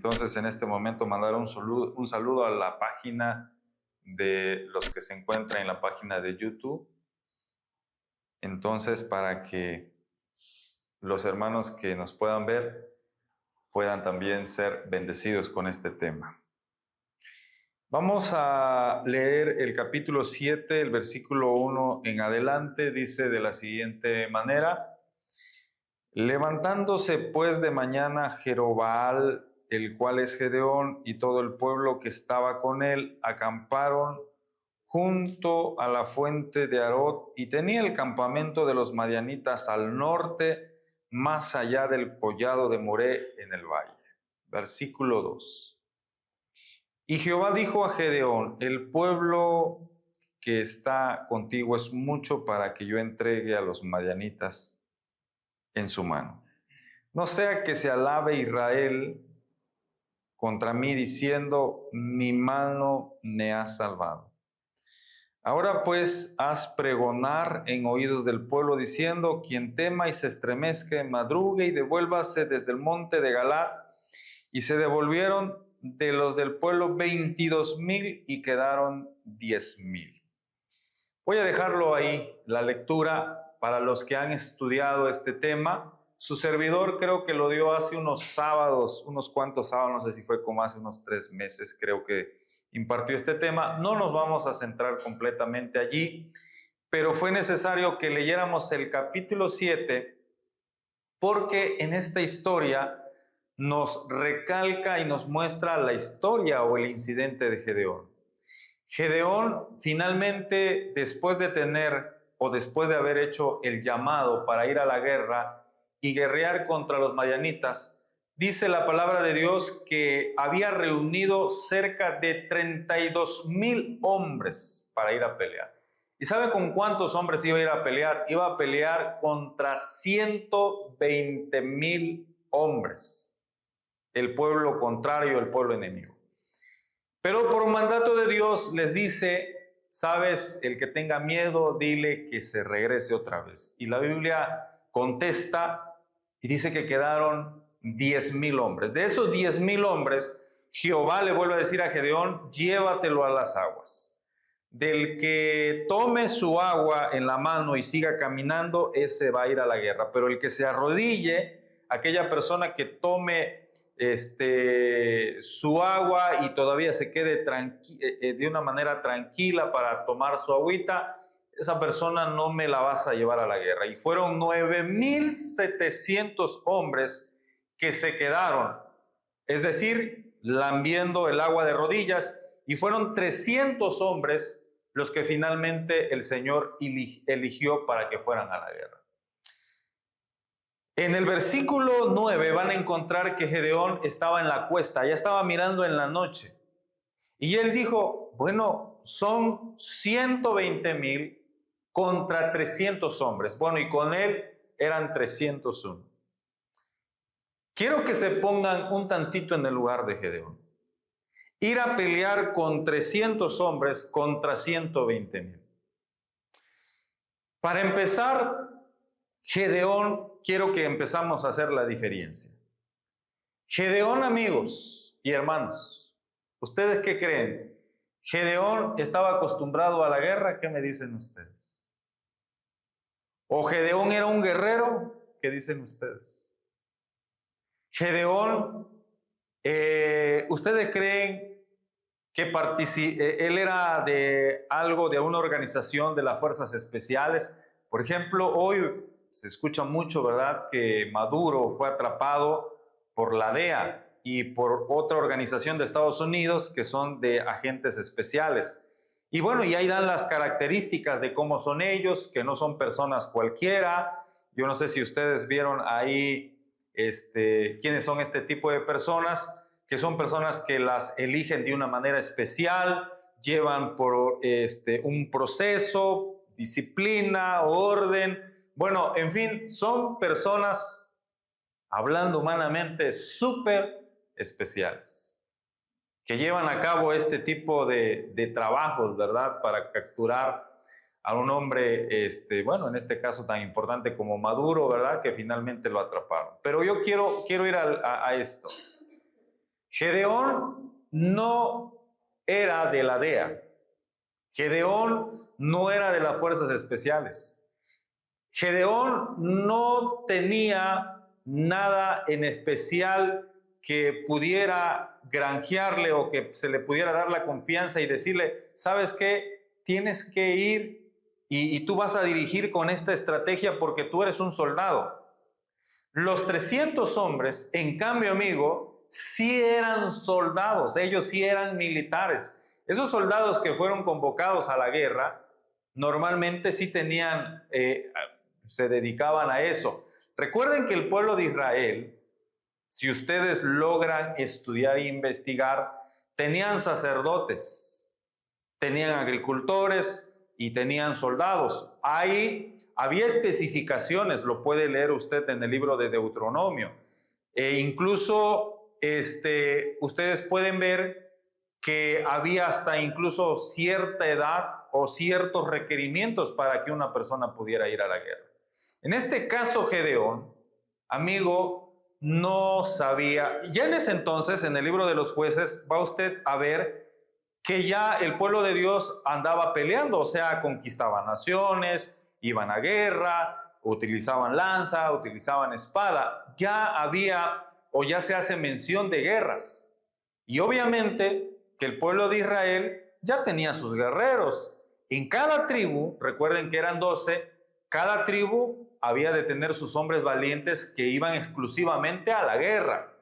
Entonces, en este momento, mandar un saludo a la página de los que se encuentran en la página de YouTube. Entonces, para que los hermanos que nos puedan ver puedan también ser bendecidos con este tema. Vamos a leer el capítulo 7, el versículo 1 en adelante. Dice de la siguiente manera: levantándose pues de mañana Jerobbaal, el cual es Gedeón, y todo el pueblo que estaba con él, acamparon junto a la fuente de Arot, y tenía el campamento de los madianitas al norte, más allá del collado de Moré en el valle. Versículo 2. Y Jehová dijo a Gedeón: el pueblo que está contigo es mucho para que yo entregue a los madianitas en su mano. No sea que se alabe Israel contra mí diciendo: mi mano me ha salvado. Ahora pues haz pregonar en oídos del pueblo diciendo: quien tema y se estremezca, madrugue y devuélvase desde el monte de Galaad. Y se devolvieron de los del pueblo 22,000 y quedaron 10,000. Voy a dejarlo ahí, la lectura, para los que han estudiado este tema. Su servidor creo que lo dio hace unos sábados, unos cuantos sábados, no sé si fue como hace unos 3 meses, creo que impartió este tema. No nos vamos a centrar completamente allí, pero fue necesario que leyéramos el capítulo 7, porque en esta historia nos recalca y nos muestra la historia o el incidente de Gedeón. Gedeón finalmente, después de haber hecho el llamado para ir a la guerra y guerrear contra los madianitas, dice la palabra de Dios que había reunido cerca de 32,000 hombres para ir a pelear. ¿Y sabe con cuántos hombres iba a ir a pelear? Iba a pelear contra 120,000 hombres. El pueblo contrario, el pueblo enemigo. Pero por mandato de Dios les dice: sabes, el que tenga miedo, dile que se regrese otra vez. Y la Biblia contesta y dice que quedaron 10,000 hombres. De esos 10,000 hombres, Jehová le vuelve a decir a Gedeón: llévatelo a las aguas. Del que tome su agua en la mano y siga caminando, ese va a ir a la guerra. Pero el que se arrodille, aquella persona que tome su agua y todavía se quede de una manera tranquila para tomar su agüita, esa persona no me la vas a llevar a la guerra. Y fueron 9,700 hombres que se quedaron, es decir, lambiendo el agua de rodillas, y fueron 300 hombres los que finalmente el Señor eligió para que fueran a la guerra. En el versículo 9 van a encontrar que Gedeón estaba en la cuesta, ya estaba mirando en la noche. Y él dijo: bueno, son 120,000 contra 300 hombres. Bueno, y con él eran 301. Quiero que se pongan un tantito en el lugar de Gedeón. Ir a pelear con 300 hombres contra 120,000. Para empezar, Gedeón, quiero que empezamos a hacer la diferencia. Gedeón, amigos y hermanos, ¿ustedes qué creen? ¿Gedeón estaba acostumbrado a la guerra? ¿Qué me dicen ustedes? ¿O Gedeón era un guerrero? ¿Qué dicen ustedes? Gedeón, ¿ustedes creen que él era de una organización de las fuerzas especiales? Por ejemplo, hoy se escucha mucho, ¿verdad?, que Maduro fue atrapado por la DEA y por otra organización de Estados Unidos que son de agentes especiales. Y bueno, y ahí dan las características de cómo son ellos, que no son personas cualquiera. Yo no sé si ustedes vieron ahí quiénes son este tipo de personas, que son personas que las eligen de una manera especial, llevan por un proceso, disciplina, orden. Bueno, en fin, son personas, hablando humanamente, súper especiales, que llevan a cabo este tipo de trabajos, ¿verdad?, para capturar a un hombre, en este caso tan importante como Maduro, ¿verdad?, que finalmente lo atraparon. Pero yo quiero ir a esto. Gedeón no era de la DEA. Gedeón no era de las fuerzas especiales. Gedeón no tenía nada en especial que pudiera granjearle o que se le pudiera dar la confianza y decirle, ¿sabes qué? Tienes que ir y tú vas a dirigir con esta estrategia porque tú eres un soldado. Los 300 hombres, en cambio, amigo, sí eran soldados, ellos sí eran militares. Esos soldados que fueron convocados a la guerra, normalmente sí tenían, se dedicaban a eso. Recuerden que el pueblo de Israel, si ustedes logran estudiar e investigar, tenían sacerdotes, tenían agricultores y tenían soldados. Había especificaciones, lo puede leer usted en el libro de Deuteronomio. Incluso ustedes pueden ver que había hasta incluso cierta edad o ciertos requerimientos para que una persona pudiera ir a la guerra. En este caso, Gedeón, amigo, no sabía. Ya en ese entonces, en el libro de los jueces, va usted a ver que ya el pueblo de Dios andaba peleando, o sea, conquistaban naciones, iban a guerra, utilizaban lanza, utilizaban espada. Ya había o ya se hace mención de guerras. Y obviamente que el pueblo de Israel ya tenía sus guerreros. En cada tribu, recuerden que eran 12, cada tribu había de tener sus hombres valientes que iban exclusivamente a la guerra.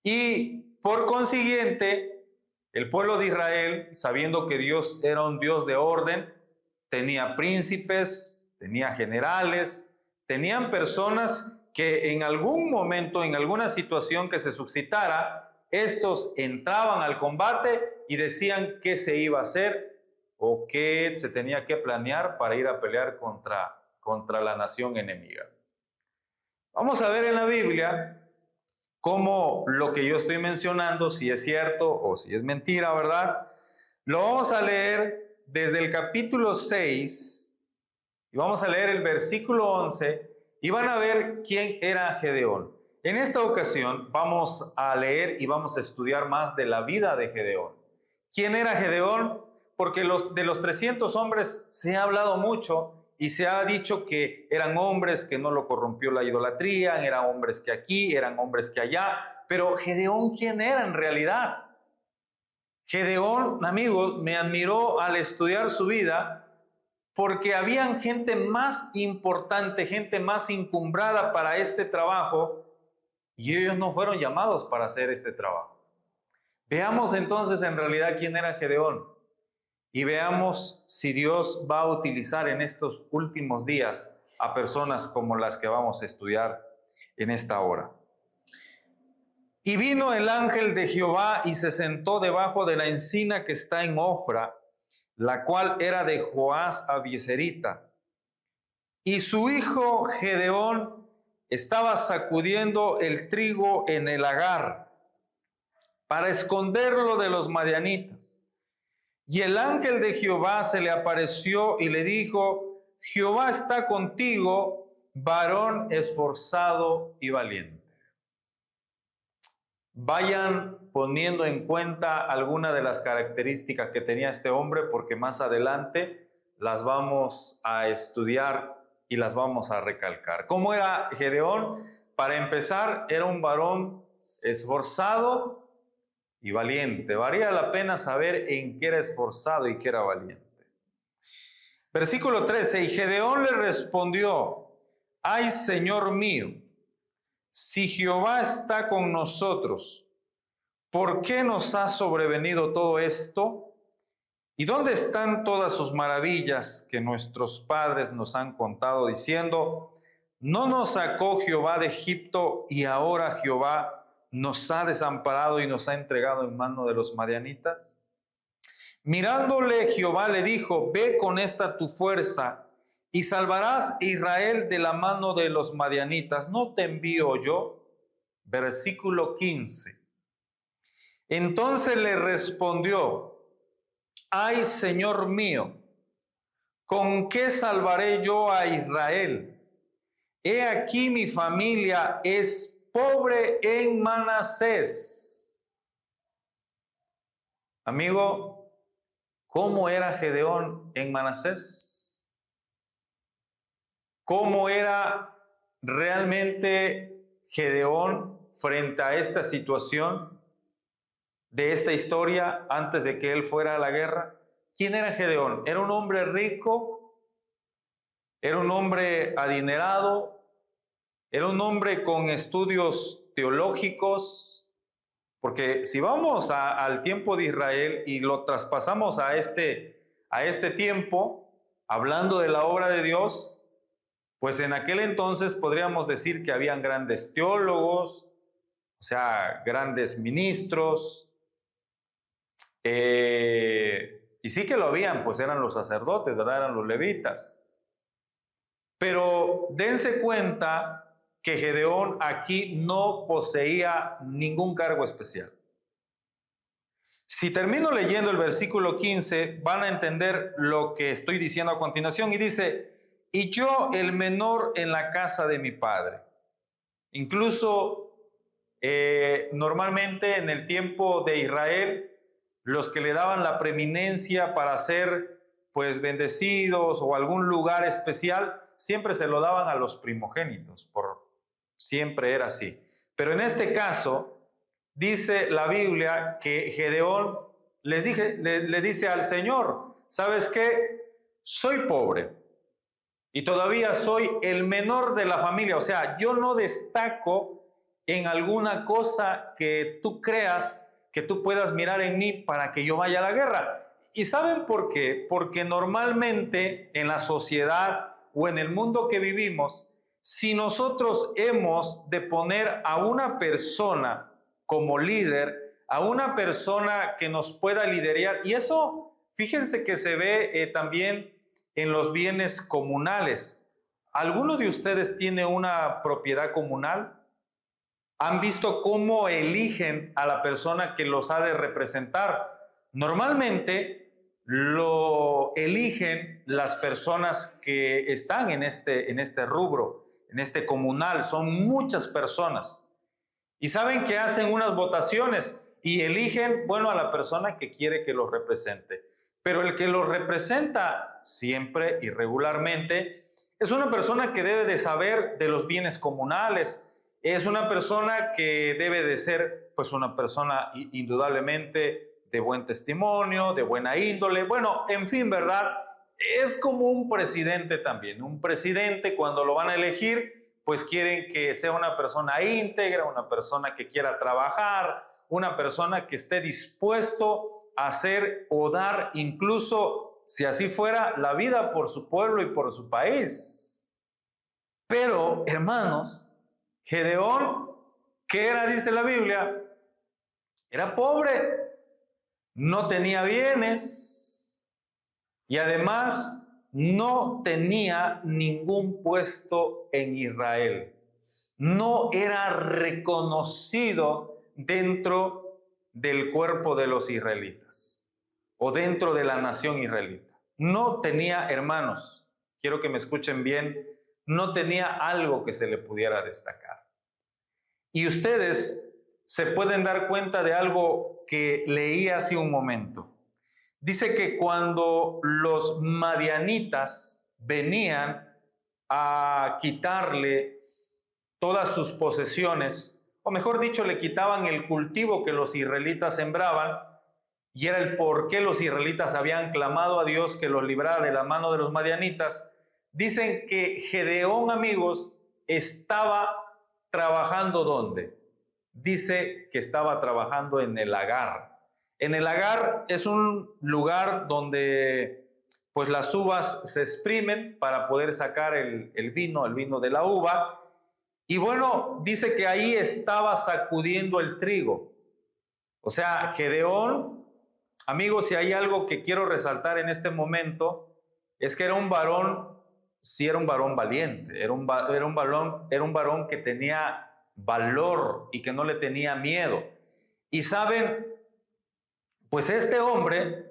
Y por consiguiente, el pueblo de Israel, sabiendo que Dios era un Dios de orden, tenía príncipes, tenía generales, tenían personas que en algún momento, en alguna situación que se suscitara, estos entraban al combate y decían qué se iba a hacer o qué se tenía que planear para ir a pelear contra la nación enemiga. Vamos a ver en la Biblia cómo lo que yo estoy mencionando, si es cierto o si es mentira, ¿verdad? Lo vamos a leer desde el capítulo 6 y vamos a leer el versículo 11 y van a ver quién era Gedeón. En esta ocasión vamos a leer y vamos a estudiar más de la vida de Gedeón. ¿Quién era Gedeón? Porque de los 300 hombres se ha hablado mucho y se ha dicho que eran hombres que no lo corrompió la idolatría, eran hombres que aquí, eran hombres que allá. Pero Gedeón, ¿quién era en realidad? Gedeón, amigos, me admiró al estudiar su vida porque habían gente más importante, gente más encumbrada para este trabajo y ellos no fueron llamados para hacer este trabajo. Veamos entonces en realidad quién era Gedeón y veamos si Dios va a utilizar en estos últimos días a personas como las que vamos a estudiar en esta hora. Y vino el ángel de Jehová y se sentó debajo de la encina que está en Ofra, la cual era de Joás Abieserita. Y su hijo Gedeón estaba sacudiendo el trigo en el lagar para esconderlo de los madianitas. Y el ángel de Jehová se le apareció y le dijo: Jehová está contigo, varón esforzado y valiente. Vayan poniendo en cuenta algunas de las características que tenía este hombre, porque más adelante las vamos a estudiar y las vamos a recalcar. ¿Cómo era Gedeón? Para empezar, era un varón esforzado y valiente. Valía la pena saber en qué era esforzado y qué era valiente. Versículo 13, y Gedeón le respondió: ay, Señor mío, si Jehová está con nosotros, ¿por qué nos ha sobrevenido todo esto? ¿Y dónde están todas sus maravillas que nuestros padres nos han contado, diciendo: no nos sacó Jehová de Egipto, y ahora Jehová nos ha desamparado y nos ha entregado en mano de los madianitas? Mirándole, Jehová le dijo: ve con esta tu fuerza y salvarás a Israel de la mano de los madianitas. ¿No te envío yo? Versículo 15. Entonces le respondió: ay, Señor mío, ¿con qué salvaré yo a Israel? He aquí mi familia es pobre en Manasés, Amigo, ¿cómo era Gedeón en Manasés? ¿Cómo era realmente Gedeón frente a esta situación de esta historia antes de que él fuera a la guerra? ¿Quién era Gedeón? ¿Era un hombre rico? ¿Era un hombre adinerado? ¿Era un hombre con estudios teológicos? Porque si vamos al tiempo de Israel y lo traspasamos a este tiempo, hablando de la obra de Dios, pues en aquel entonces podríamos decir que habían grandes teólogos, o sea, grandes ministros, y sí que lo habían, pues eran los sacerdotes, ¿verdad? Eran los levitas. Pero dense cuenta que Gedeón aquí no poseía ningún cargo especial. Si termino leyendo el versículo 15, van a entender lo que estoy diciendo a continuación. Y dice, y yo el menor en la casa de mi padre. Incluso normalmente en el tiempo de Israel, los que le daban la preeminencia para ser pues bendecidos o algún lugar especial, siempre se lo daban a los primogénitos, siempre era así. Pero en este caso, dice la Biblia que Gedeón le dice al Señor, ¿sabes qué? Soy pobre y todavía soy el menor de la familia, o sea, yo no destaco en alguna cosa que tú creas que tú puedas mirar en mí para que yo vaya a la guerra. ¿Y saben por qué? Porque normalmente en la sociedad o en el mundo que vivimos, si nosotros hemos de poner a una persona como líder, a una persona que nos pueda liderar, y eso fíjense que se ve también en los bienes comunales. ¿Alguno de ustedes tiene una propiedad comunal? ¿Han visto cómo eligen a la persona que los ha de representar? Normalmente lo eligen las personas que están en este rubro, en este comunal. Son muchas personas. Y saben que hacen unas votaciones y eligen, bueno, a la persona que quiere que los represente. Pero el que los representa siempre y regularmente es una persona que debe de saber de los bienes comunales. Es una persona que debe de ser, pues, una persona indudablemente de buen testimonio, de buena índole. Bueno, en fin, ¿verdad? Es como un presidente también. Un presidente, cuando lo van a elegir, pues quieren que sea una persona íntegra, una persona que quiera trabajar, una persona que esté dispuesto a hacer o dar, incluso, si así fuera, la vida por su pueblo y por su país. Pero, hermanos, Gedeón, ¿qué era? Dice la Biblia, era pobre, no tenía bienes y además no tenía ningún puesto en Israel. No era reconocido dentro del cuerpo de los israelitas o dentro de la nación israelita. No tenía, hermanos, quiero que me escuchen bien, no tenía algo que se le pudiera destacar. Y ustedes se pueden dar cuenta de algo que leí hace un momento. Dice que cuando los madianitas venían a quitarle todas sus posesiones, o mejor dicho, le quitaban el cultivo que los israelitas sembraban, y era el por qué los israelitas habían clamado a Dios que los librara de la mano de los madianitas. Dicen que Gedeón, amigos, estaba trabajando ¿dónde? Dice que estaba trabajando en el lagar. En el lagar es un lugar donde pues las uvas se exprimen para poder sacar el vino de la uva. Y bueno, dice que ahí estaba sacudiendo el trigo. O sea, Gedeón, amigos, si hay algo que quiero resaltar en este momento, es que era un varón, sí era un varón valiente, era un varón que tenía valor y que no le tenía miedo. Y saben, pues este hombre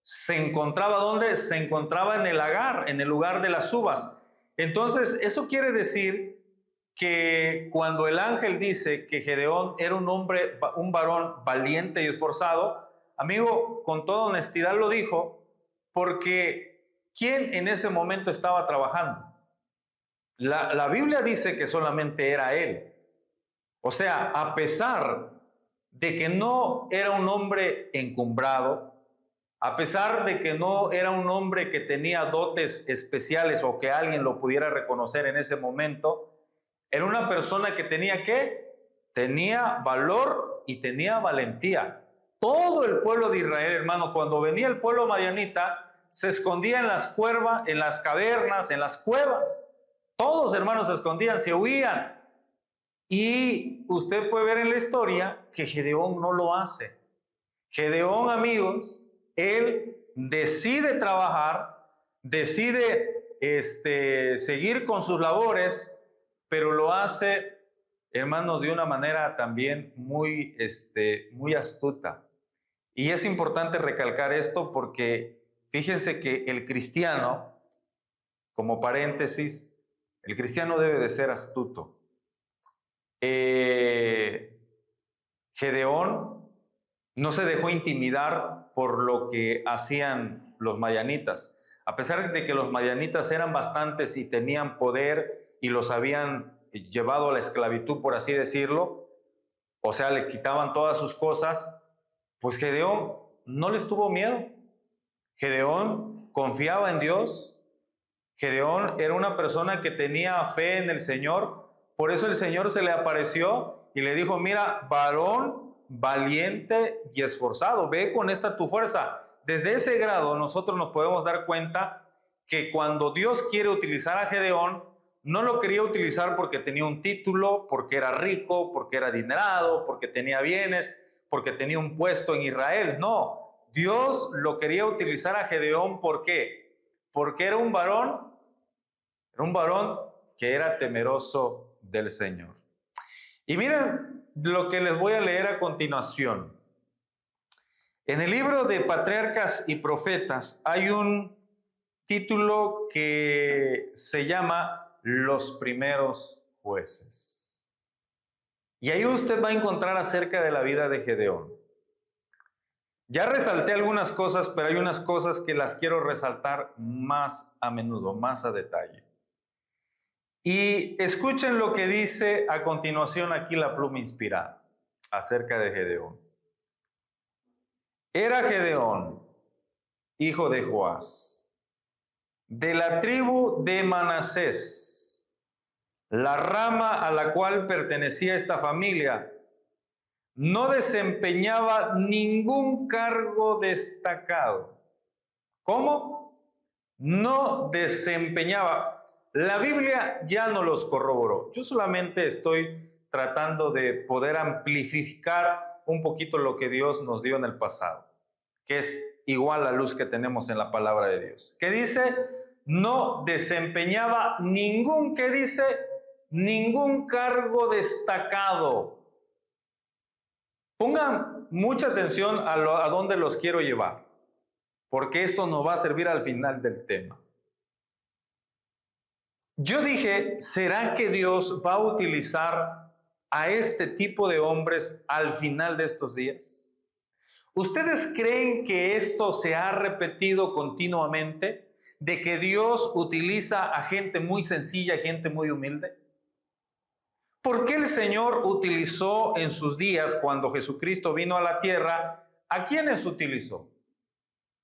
se encontraba ¿dónde? Se encontraba en el lagar, en el lugar de las uvas. Entonces, eso quiere decir que cuando el ángel dice que Gedeón era un varón valiente y esforzado, amigo, con toda honestidad lo dijo, porque ¿quién en ese momento estaba trabajando? La Biblia dice que solamente era él. O sea, a pesar de que no era un hombre encumbrado, a pesar de que no era un hombre que tenía dotes especiales o que alguien lo pudiera reconocer en ese momento, era una persona que tenía ¿qué? Tenía valor y tenía valentía. Todo el pueblo de Israel, hermano, cuando venía el pueblo madianita, se escondía en las cuevas, en las cavernas, en las cuevas. Todos, hermanos, se escondían, se huían. Y usted puede ver en la historia que Gedeón no lo hace. Gedeón, amigos, él decide trabajar, decide seguir con sus labores, pero lo hace, hermanos, de una manera también muy astuta. Y es importante recalcar esto porque fíjense que el cristiano, como paréntesis, el cristiano debe de ser astuto. Gedeón no se dejó intimidar por lo que hacían los madianitas. A pesar de que los madianitas eran bastantes y tenían poder y los habían llevado a la esclavitud, por así decirlo, o sea, le quitaban todas sus cosas, pues Gedeón no les tuvo miedo. Gedeón confiaba en Dios. Gedeón era una persona que tenía fe en el Señor. Por eso el Señor se le apareció y le dijo: mira, varón valiente y esforzado, ve con esta tu fuerza. Desde ese grado nosotros nos podemos dar cuenta que cuando Dios quiere utilizar a Gedeón, no lo quería utilizar porque tenía un título, porque era rico, porque era adinerado, porque tenía bienes, porque tenía un puesto en Israel. No, Dios lo quería utilizar a Gedeón. ¿Por qué? Porque era un varón que era temeroso del Señor. Y miren lo que les voy a leer a continuación. En el libro de Patriarcas y Profetas hay un título que se llama Los primeros jueces. Y ahí usted va a encontrar acerca de la vida de Gedeón. Ya resalté algunas cosas, pero hay unas cosas que las quiero resaltar más a menudo, más a detalle. Y escuchen lo que dice a continuación aquí la pluma inspirada acerca de Gedeón. Era Gedeón, hijo de Joás, de la tribu de Manasés, la rama a la cual pertenecía esta familia. No desempeñaba ningún cargo destacado. ¿Cómo? No desempeñaba. La Biblia ya no los corroboró. Yo solamente estoy tratando de poder amplificar un poquito lo que Dios nos dio en el pasado, que es igual a la luz que tenemos en la palabra de Dios. ¿Qué dice? No desempeñaba ningún, ¿qué dice? Ningún cargo destacado. Pongan mucha atención a dónde los quiero llevar, porque esto nos va a servir al final del tema. Yo dije, ¿será que Dios va a utilizar a este tipo de hombres al final de estos días? ¿Ustedes creen que esto se ha repetido continuamente? ¿De que Dios utiliza a gente muy sencilla, gente muy humilde? ¿Por qué el Señor utilizó en sus días, cuando Jesucristo vino a la tierra, a quiénes utilizó?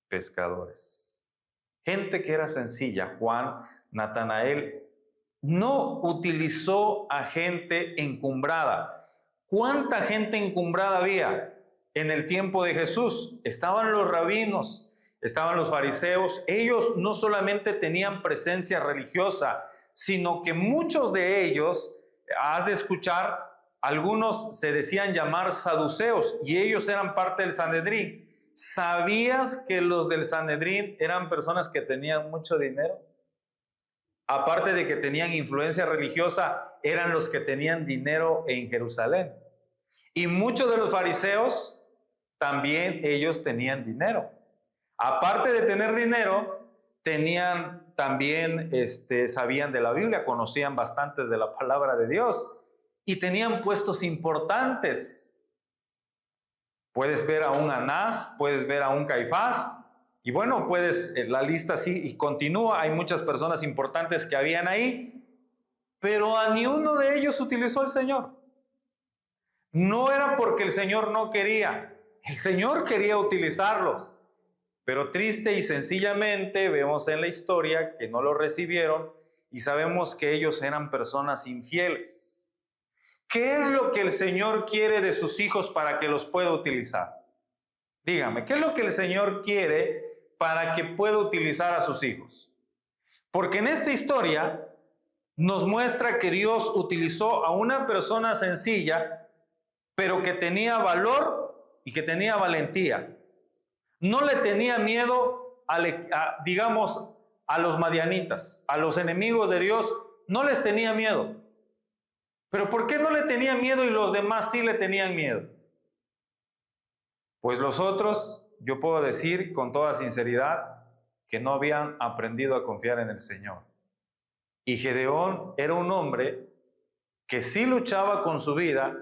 Pescadores. Gente que era sencilla. Juan, Natanael. No utilizó a gente encumbrada. ¿Cuánta gente encumbrada había en el tiempo de Jesús? Estaban los rabinos, estaban los fariseos. Ellos no solamente tenían presencia religiosa, sino que muchos de ellos, has de escuchar, algunos se decían llamar saduceos y ellos eran parte del Sanedrín. ¿Sabías que los del Sanedrín eran personas que tenían mucho dinero? Aparte de que tenían influencia religiosa, eran los que tenían dinero en Jerusalén. Y muchos de los fariseos, también ellos tenían dinero. Aparte de tener dinero, tenían también, sabían de la Biblia, conocían bastantes de la palabra de Dios y tenían puestos importantes. Puedes ver a un Anás, puedes ver a un Caifás, y bueno, la lista sí y continúa. Hay muchas personas importantes que habían ahí, pero a ni uno de ellos utilizó el Señor. No era porque el Señor no quería, el Señor quería utilizarlos, pero triste y sencillamente vemos en la historia que no lo recibieron y sabemos que ellos eran personas infieles. ¿Qué es lo que el Señor quiere de sus hijos para que los pueda utilizar? Dígame, ¿qué es lo que el Señor quiere para que pueda utilizar a sus hijos? Porque en esta historia nos muestra que Dios utilizó a una persona sencilla, pero que tenía valor y que tenía valentía. No le tenía miedo digamos, a los madianitas, a los enemigos de Dios, no les tenía miedo. Pero ¿por qué no le tenía miedo y los demás sí le tenían miedo? Pues los otros, yo puedo decir con toda sinceridad, que no habían aprendido a confiar en el Señor. Y Gedeón era un hombre que sí luchaba con su vida,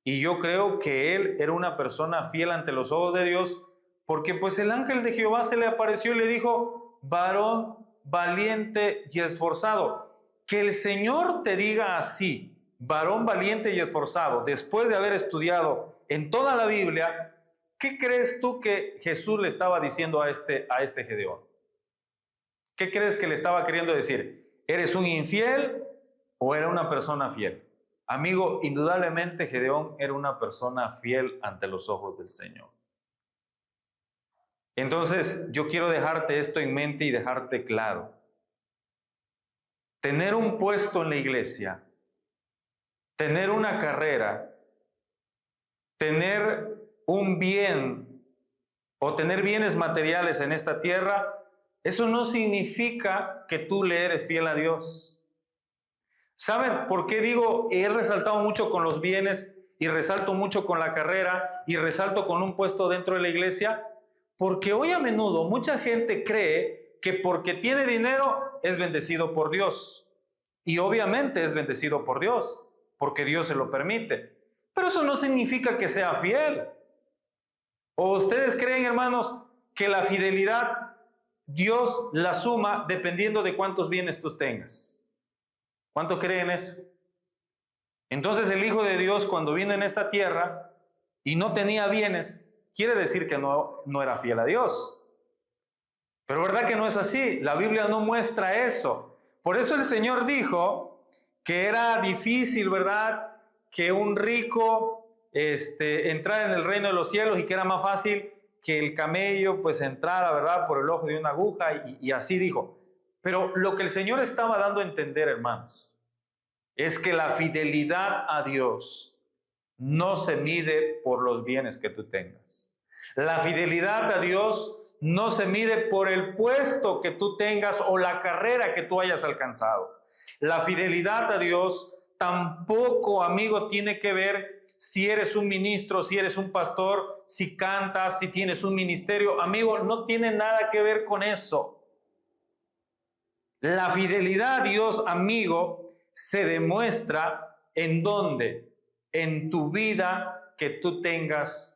y yo creo que él era una persona fiel ante los ojos de Dios, porque pues el ángel de Jehová se le apareció y le dijo: varón valiente y esforzado. Que el Señor te diga así, varón valiente y esforzado, después de haber estudiado en toda la Biblia, ¿qué crees tú que Jesús le estaba diciendo a este Gedeón? ¿Qué crees que le estaba queriendo decir? ¿Eres un infiel o era una persona fiel? Amigo, indudablemente Gedeón era una persona fiel ante los ojos del Señor. Entonces, yo quiero dejarte esto en mente y dejarte claro. Tener un puesto en la iglesia, tener una carrera, tener un bien o tener bienes materiales en esta tierra, eso no significa que tú le eres fiel a Dios. ¿Saben por qué digo? He resaltado mucho con los bienes y resalto mucho con la carrera y resalto con un puesto dentro de la iglesia, porque hoy a menudo mucha gente cree que porque tiene dinero es bendecido por Dios. Y obviamente es bendecido por Dios, porque Dios se lo permite. Pero eso no significa que sea fiel. ¿O ustedes creen, hermanos, que la fidelidad Dios la suma dependiendo de cuántos bienes tú tengas? ¿Cuánto creen eso? Entonces el Hijo de Dios, cuando vino en esta tierra y no tenía bienes, quiere decir que no era fiel a Dios. Pero ¿verdad que no es así? La Biblia no muestra eso. Por eso el Señor dijo que era difícil, ¿verdad?, que un rico entrara en el reino de los cielos y que era más fácil que el camello pues entrara, ¿verdad?, por el ojo de una aguja, y así dijo. Pero lo que el Señor estaba dando a entender, hermanos, es que la fidelidad a Dios no se mide por los bienes que tú tengas. La fidelidad a Dios no se mide por el puesto que tú tengas o la carrera que tú hayas alcanzado. La fidelidad a Dios tampoco, amigo, tiene que ver si eres un ministro, si eres un pastor, si cantas, si tienes un ministerio. Amigo, no tiene nada que ver con eso. La fidelidad a Dios, amigo, se demuestra en dónde, en tu vida que tú tengas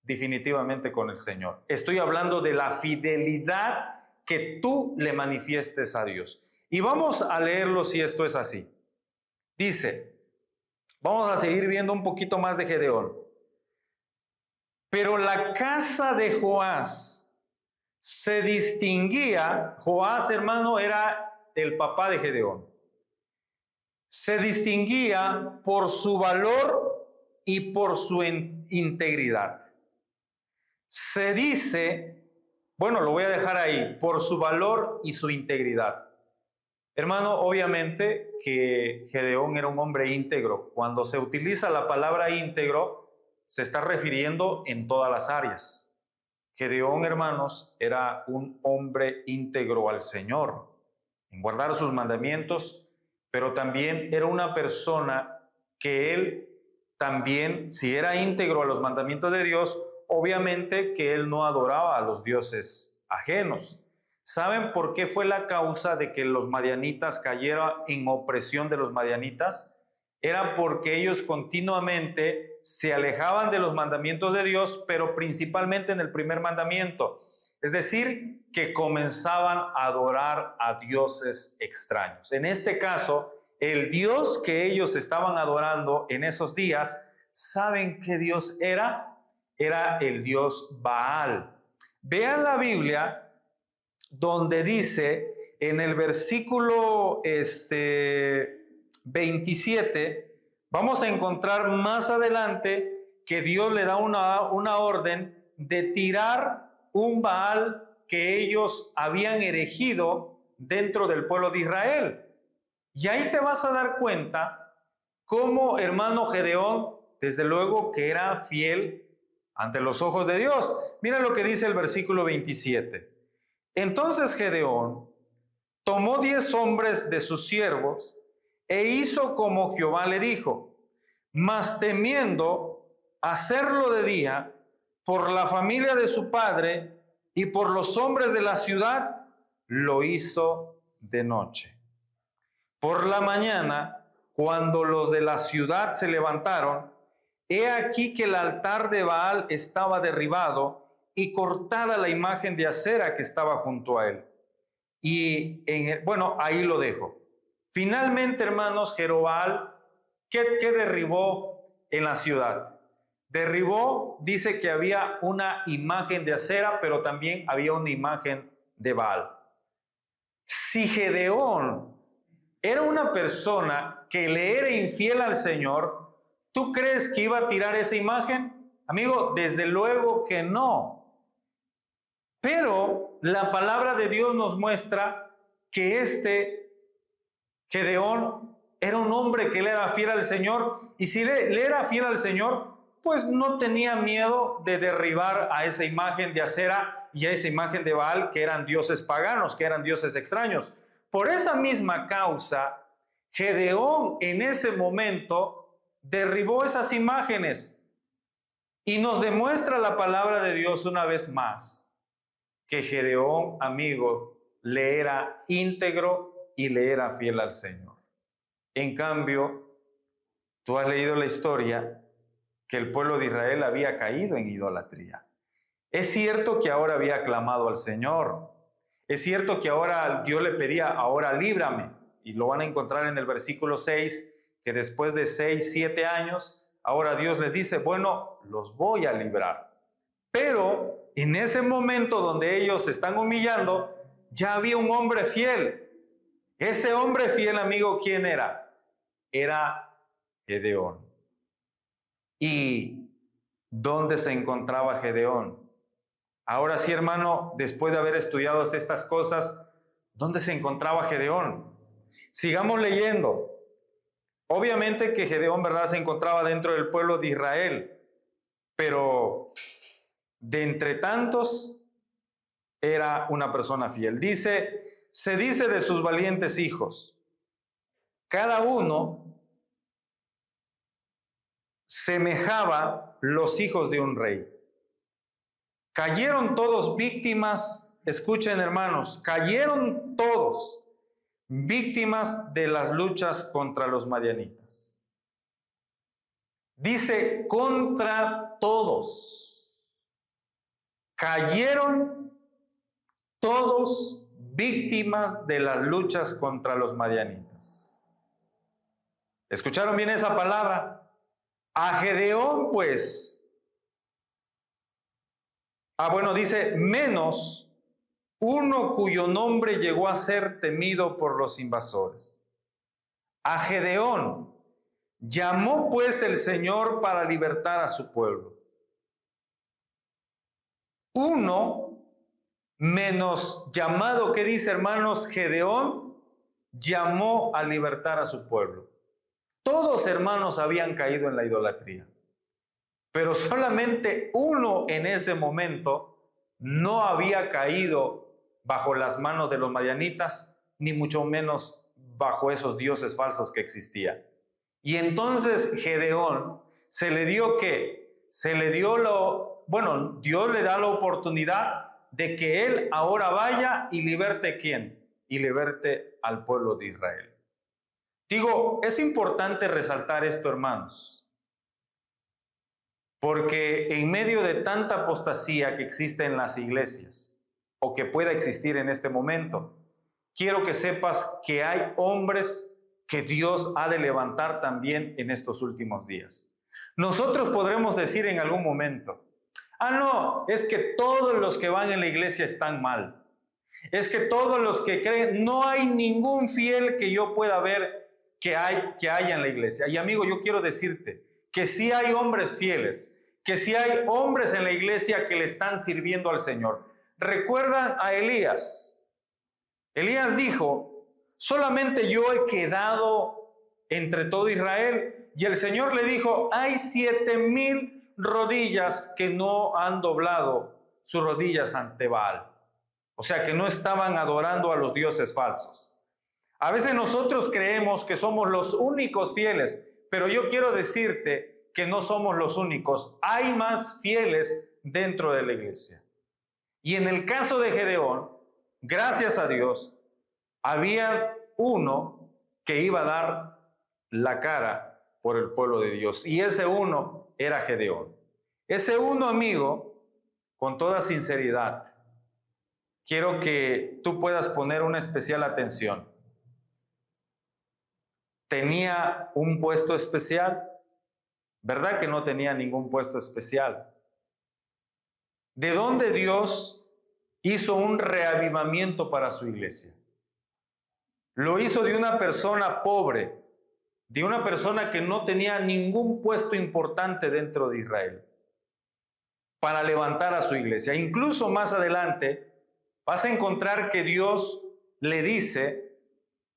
definitivamente con el Señor. Estoy hablando de la fidelidad que tú le manifiestes a Dios. Y vamos a leerlo si esto es así. Dice, vamos a seguir viendo un poquito más de Gedeón. Pero la casa de Joás se distinguía. Joás, hermano, era el papá de Gedeón. Se distinguía por su valor y por su integridad. Se dice, bueno, lo voy a dejar ahí, por su valor y su integridad. Hermano, obviamente que Gedeón era un hombre íntegro. Cuando se utiliza la palabra íntegro, se está refiriendo en todas las áreas. Gedeón, hermanos, era un hombre íntegro al Señor, en guardar sus mandamientos, pero también era una persona que él también, si era íntegro a los mandamientos de Dios, obviamente que él no adoraba a los dioses ajenos. ¿Saben por qué fue la causa de que los madianitas cayeran en opresión de los madianitas? Era porque ellos continuamente se alejaban de los mandamientos de Dios, pero principalmente en el primer mandamiento. Es decir, que comenzaban a adorar a dioses extraños. En este caso, el Dios que ellos estaban adorando en esos días, ¿saben qué Dios era? Era el Dios Baal. Vean la Biblia donde dice en el versículo 27, vamos a encontrar más adelante que Dios le da una orden de tirar un Baal que ellos habían erigido dentro del pueblo de Israel. Y ahí te vas a dar cuenta cómo, hermano, Gedeón, desde luego que era fiel ante los ojos de Dios. Mira lo que dice el versículo 27. Entonces Gedeón tomó 10 hombres de sus siervos e hizo como Jehová le dijo, mas temiendo hacerlo de día por la familia de su padre y por los hombres de la ciudad, lo hizo de noche. Por la mañana, cuando los de la ciudad se levantaron, he aquí que el altar de Baal estaba derribado y cortada la imagen de acera que estaba junto a él. Y bueno, ahí lo dejo. Finalmente, hermanos, Jerobbaal, ¿qué derribó en la ciudad? Derribó, dice que había una imagen de acera, pero también había una imagen de Baal. Si Gedeón era una persona que le era infiel al Señor, ¿tú crees que iba a tirar esa imagen? Amigo, desde luego que no. Pero la palabra de Dios nos muestra que Gedeón era un hombre que le era fiel al Señor, y si le era fiel al Señor, pues no tenía miedo de derribar a esa imagen de acera y a esa imagen de Baal, que eran dioses paganos, que eran dioses extraños. Por esa misma causa, Gedeón en ese momento derribó esas imágenes, y nos demuestra la palabra de Dios una vez más que Gedeón, amigo, le era íntegro y le era fiel al Señor. En cambio, tú has leído la historia que el pueblo de Israel había caído en idolatría. Es cierto que ahora había clamado al Señor. Es cierto que ahora Dios le pedía, ahora líbrame. Y lo van a encontrar en el versículo 6, que después de 6, 7 años, ahora Dios les dice, bueno, los voy a librar. Pero en ese momento donde ellos se están humillando, ya había un hombre fiel. Ese hombre fiel, amigo, ¿quién era? Era Gedeón. ¿Y dónde se encontraba Gedeón? Ahora sí, hermano, después de haber estudiado estas cosas, ¿dónde se encontraba Gedeón? Sigamos leyendo. Obviamente que Gedeón, ¿verdad?, se encontraba dentro del pueblo de Israel, pero de entre tantos era una persona fiel. Se dice de sus valientes hijos, cada uno semejaba los hijos de un rey. Cayeron todos víctimas, escuchen hermanos, cayeron todos víctimas de las luchas contra los madianitas. Dice, contra todos. Cayeron todos víctimas de las luchas contra los madianitas. ¿Escucharon bien esa palabra? A Gedeón, pues, dice, menos uno cuyo nombre llegó a ser temido por los invasores. A Gedeón llamó pues el Señor para libertar a su pueblo. Uno menos llamado, ¿qué dice, hermanos? Gedeón llamó a libertar a su pueblo. Todos, hermanos, habían caído en la idolatría, pero solamente uno en ese momento no había caído bajo las manos de los madianitas, ni mucho menos bajo esos dioses falsos que existían. Y entonces Gedeón Dios le da la oportunidad de que él ahora vaya y liberte, ¿quién? Y liberte al pueblo de Israel. Digo, es importante resaltar esto, hermanos. Porque en medio de tanta apostasía que existe en las iglesias, o que pueda existir en este momento, quiero que sepas que hay hombres que Dios ha de levantar también en estos últimos días. Nosotros podremos decir en algún momento, no, es que todos los que van en la iglesia están mal. Es que todos los que creen, no hay ningún fiel que yo pueda ver que haya en la iglesia. Y amigo, yo quiero decirte que sí hay hombres fieles, que sí hay hombres en la iglesia que le están sirviendo al Señor. ¿Recuerdan a Elías? Elías dijo, solamente yo he quedado entre todo Israel. Y el Señor le dijo, hay 7,000 rodillas que no han doblado sus rodillas ante Baal. O sea, que no estaban adorando a los dioses falsos. A veces nosotros creemos que somos los únicos fieles, pero yo quiero decirte que no somos los únicos. Hay más fieles dentro de la iglesia. Y en el caso de Gedeón, gracias a Dios, había uno que iba a dar la cara por el pueblo de Dios. Y ese uno era Gedeón. Ese uno, amigo, con toda sinceridad, quiero que tú puedas poner una especial atención. ¿Tenía un puesto especial? ¿Verdad que no tenía ningún puesto especial? ¿De dónde Dios hizo un reavivamiento para su iglesia? Lo hizo de una persona pobre, de una persona que no tenía ningún puesto importante dentro de Israel, para levantar a su iglesia. Incluso más adelante vas a encontrar que Dios le dice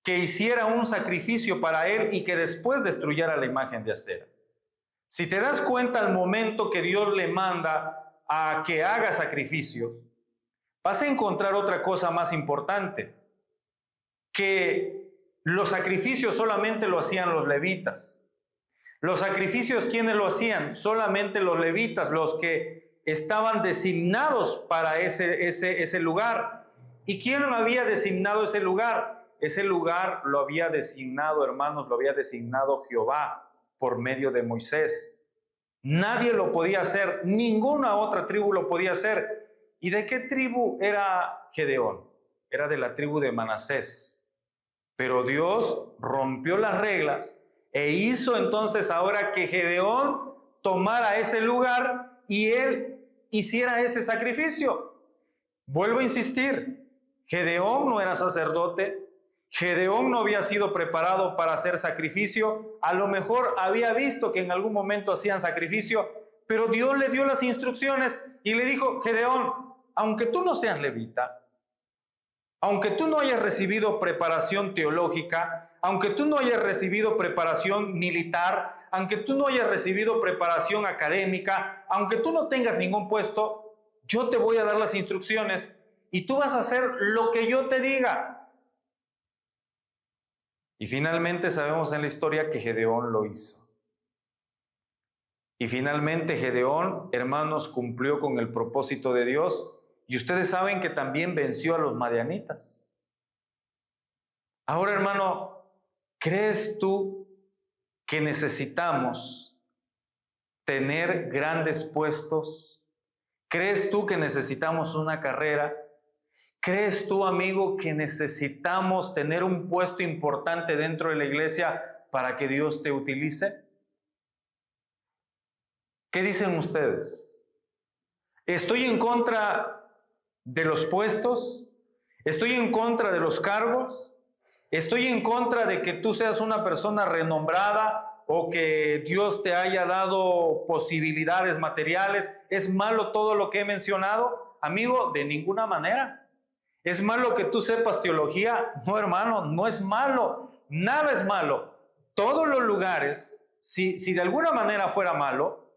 que hiciera un sacrificio para él y que después destruyera la imagen de acera. Si te das cuenta, al momento que Dios le manda a que haga sacrificios, vas a encontrar otra cosa más importante, que los sacrificios solamente lo hacían los levitas. Los sacrificios, ¿quiénes lo hacían? Solamente los levitas, los que estaban designados para ese lugar. ¿Y quién había designado ese lugar? Ese lugar lo había designado, hermanos, lo había designado Jehová por medio de Moisés. Nadie lo podía hacer, ninguna otra tribu lo podía hacer. ¿Y de qué tribu era Gedeón? Era de la tribu de Manasés. Pero Dios rompió las reglas e hizo entonces ahora que Gedeón tomara ese lugar y él hiciera ese sacrificio. Vuelvo a insistir, Gedeón no era sacerdote, Gedeón no había sido preparado para hacer sacrificio, a lo mejor había visto que en algún momento hacían sacrificio, pero Dios le dio las instrucciones y le dijo, Gedeón, aunque tú no seas levita, aunque tú no hayas recibido preparación teológica, aunque tú no hayas recibido preparación militar, aunque tú no hayas recibido preparación académica, aunque tú no tengas ningún puesto, yo te voy a dar las instrucciones y tú vas a hacer lo que yo te diga. Y finalmente sabemos en la historia que Gedeón lo hizo. Y finalmente Gedeón, hermanos, cumplió con el propósito de Dios. Y ustedes saben que también venció a los madianitas. Ahora, hermano, ¿crees tú que necesitamos tener grandes puestos? ¿Crees tú que necesitamos una carrera? ¿Crees tú, amigo, que necesitamos tener un puesto importante dentro de la iglesia para que Dios te utilice? ¿Qué dicen ustedes? ¿Estoy en contra de los puestos? ¿Estoy en contra de los cargos? ¿Estoy en contra de que tú seas una persona renombrada o que Dios te haya dado posibilidades materiales? ¿Es malo todo lo que he mencionado? Amigo, de ninguna manera. ¿Es malo que tú sepas teología? No, hermano, no es malo. Nada es malo. Todos los lugares, si de alguna manera fuera malo,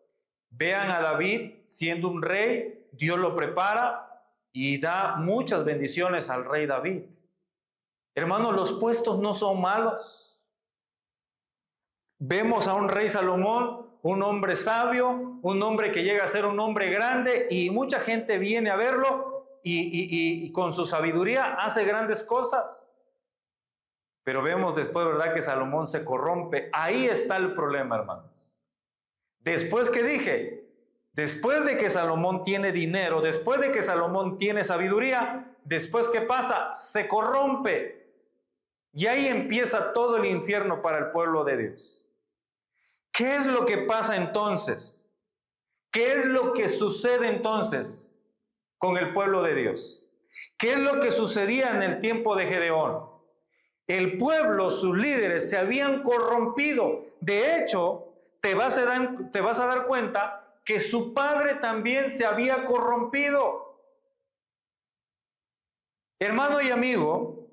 vean a David siendo un rey, Dios lo prepara y da muchas bendiciones al rey David. Hermano, los puestos no son malos. Vemos a un rey Salomón, un hombre sabio, un hombre que llega a ser un hombre grande y mucha gente viene a verlo y con su sabiduría hace grandes cosas. Pero vemos después, ¿verdad?, que Salomón se corrompe. Ahí está el problema, hermanos. Después que dije Después de que Salomón tiene dinero, después de que Salomón tiene sabiduría, después ¿qué pasa? Se corrompe. Y ahí empieza todo el infierno para el pueblo de Dios. ¿Qué es lo que pasa entonces? ¿Qué es lo que sucede entonces con el pueblo de Dios? ¿Qué es lo que sucedía en el tiempo de Gedeón? El pueblo, sus líderes, se habían corrompido. De hecho, te vas a dar cuenta que su padre también se había corrompido. Hermano y amigo,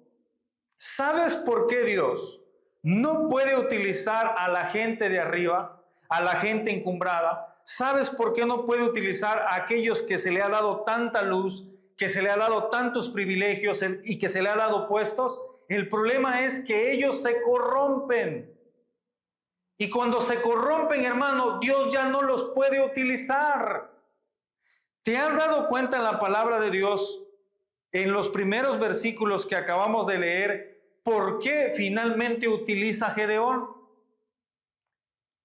¿sabes por qué Dios no puede utilizar a la gente de arriba, a la gente encumbrada? ¿Sabes por qué no puede utilizar a aquellos que se le ha dado tanta luz, que se le ha dado tantos privilegios y que se le ha dado puestos? El problema es que ellos se corrompen. Y cuando se corrompen, hermano, Dios ya no los puede utilizar. ¿Te has dado cuenta en la palabra de Dios, en los primeros versículos que acabamos de leer, por qué finalmente utiliza a Gedeón?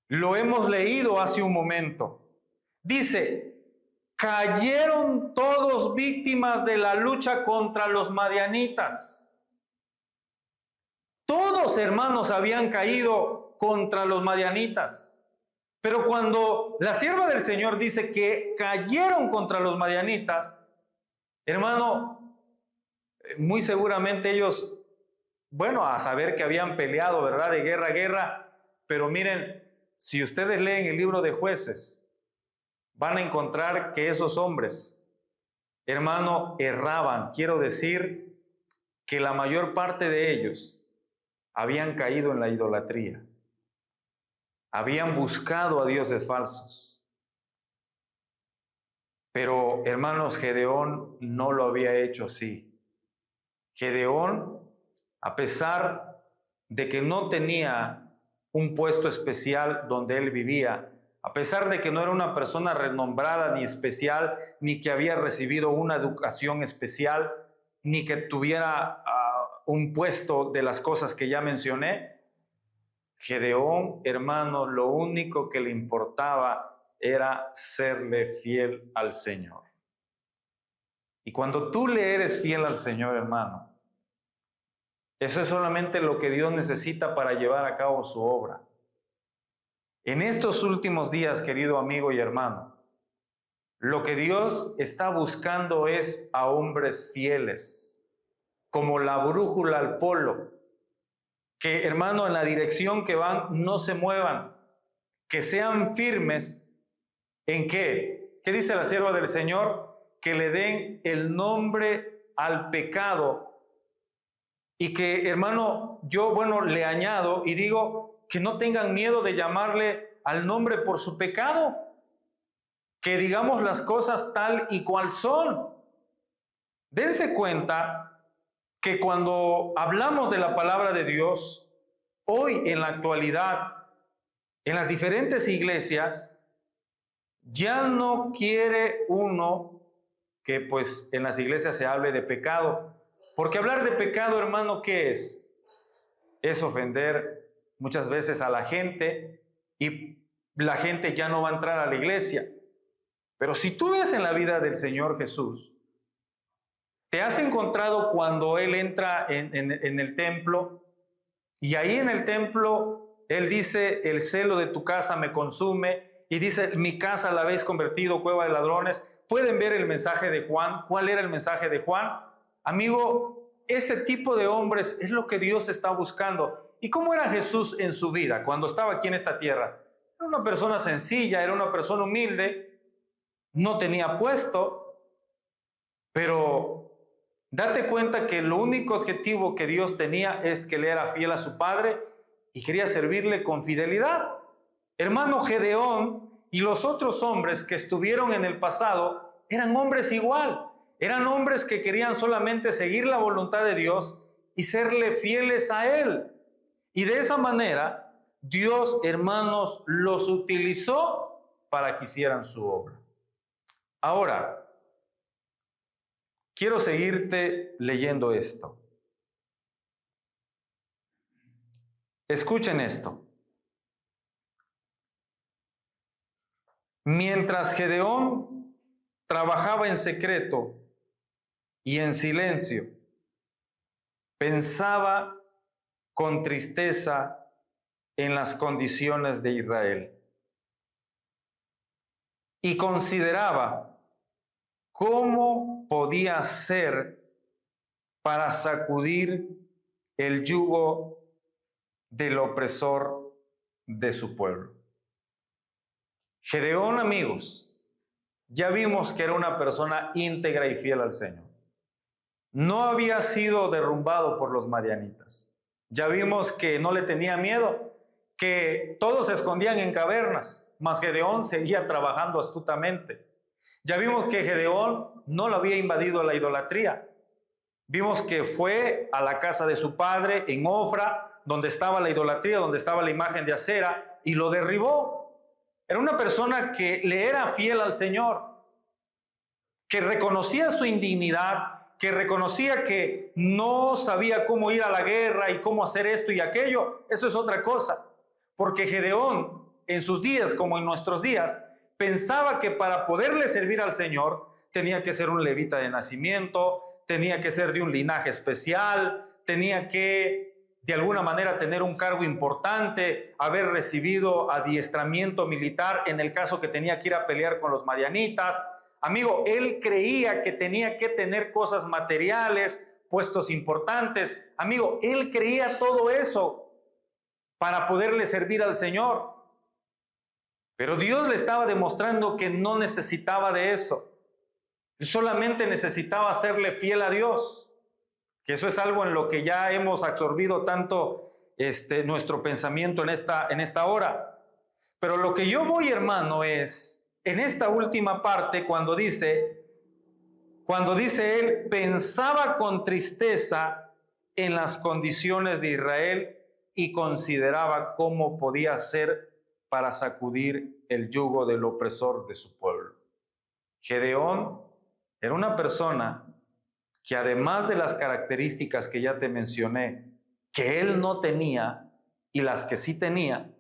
Lo hemos leído hace un momento. Dice, cayeron todos víctimas de la lucha contra los madianitas. Todos, hermanos, habían caído contra los madianitas. Pero cuando la sierva del Señor dice que cayeron contra los madianitas, hermano, muy seguramente ellos, bueno, a saber que habían peleado, ¿verdad? De guerra a guerra, pero miren, si ustedes leen el libro de Jueces, van a encontrar que esos hombres, hermano, erraban. Quiero decir que la mayor parte de ellos habían caído en la idolatría. Habían buscado a dioses falsos. Pero, hermanos, Gedeón no lo había hecho así. Gedeón, a pesar de que no tenía un puesto especial donde él vivía, a pesar de que no era una persona renombrada ni especial, ni que había recibido una educación especial, ni que tuviera un puesto de las cosas que ya mencioné, Gedeón, hermano, lo único que le importaba era serle fiel al Señor. Y cuando tú le eres fiel al Señor, hermano, eso es solamente lo que Dios necesita para llevar a cabo su obra. En estos últimos días, querido amigo y hermano, lo que Dios está buscando es a hombres fieles, como la brújula al polo, que, hermano, en la dirección que van no se muevan, que sean firmes. ¿En qué? ¿Qué dice la sierva del Señor? Que le den el nombre al pecado. Y que, hermano, yo, bueno, le añado y digo que no tengan miedo de llamarle al nombre por su pecado, que digamos las cosas tal y cual son. Dense cuenta que cuando hablamos de la palabra de Dios, hoy en la actualidad, en las diferentes iglesias, ya no quiere uno que pues en las iglesias se hable de pecado. Porque hablar de pecado, hermano, ¿qué es? Es ofender muchas veces a la gente y la gente ya no va a entrar a la iglesia. Pero si tú ves en la vida del Señor Jesús, te has encontrado cuando Él entra en el templo y ahí en el templo Él dice, el celo de tu casa me consume, y dice, mi casa la habéis convertido cueva de ladrones. Pueden ver el mensaje de Juan. ¿Cuál era el mensaje de Juan? Amigo, ese tipo de hombres es lo que Dios está buscando. ¿Y cómo era Jesús en su vida cuando estaba aquí en esta tierra? Era una persona sencilla, era una persona humilde, no tenía puesto, pero date cuenta que lo único objetivo que Dios tenía es que le era fiel a su Padre y quería servirle con fidelidad. Hermano, Gedeón y los otros hombres que estuvieron en el pasado eran hombres igual. Eran hombres que querían solamente seguir la voluntad de Dios y serle fieles a Él. Y de esa manera, Dios, hermanos, los utilizó para que hicieran su obra. Ahora, quiero seguirte leyendo esto. Escuchen esto. Mientras Gedeón trabajaba en secreto y en silencio, pensaba con tristeza en las condiciones de Israel y consideraba cómo podía hacer para sacudir el yugo del opresor de su pueblo. Gedeón, amigos, ya vimos que era una persona íntegra y fiel al Señor. No había sido derrumbado por los madianitas. Ya vimos que no le tenía miedo, que todos se escondían en cavernas, mas Gedeón seguía trabajando astutamente. Ya vimos que Gedeón no lo había invadido la idolatría. Vimos que fue a la casa de su padre en Ofra, donde estaba la idolatría, donde estaba la imagen de acera, y lo derribó. Era una persona que le era fiel al Señor, que reconocía su indignidad, que reconocía que no sabía cómo ir a la guerra y cómo hacer esto y aquello. Eso es otra cosa, porque Gedeón, en sus días como en nuestros días, pensaba que para poderle servir al Señor tenía que ser un levita de nacimiento, tenía que ser de un linaje especial, tenía que de alguna manera tener un cargo importante, haber recibido adiestramiento militar en el caso que tenía que ir a pelear con los madianitas. Amigo, él creía que tenía que tener cosas materiales, puestos importantes. Amigo, él creía todo eso para poderle servir al Señor. Pero Dios le estaba demostrando que no necesitaba de eso. Él solamente necesitaba serle fiel a Dios. Que eso es algo en lo que ya hemos absorbido tanto nuestro pensamiento en esta hora. Pero lo que yo voy, hermano, es en esta última parte cuando dice él, pensaba con tristeza en las condiciones de Israel y consideraba cómo podía hacer para sacudir el yugo del opresor de su pueblo. Gedeón era una persona que además de las características que ya te mencioné, que él no tenía y las que sí tenía,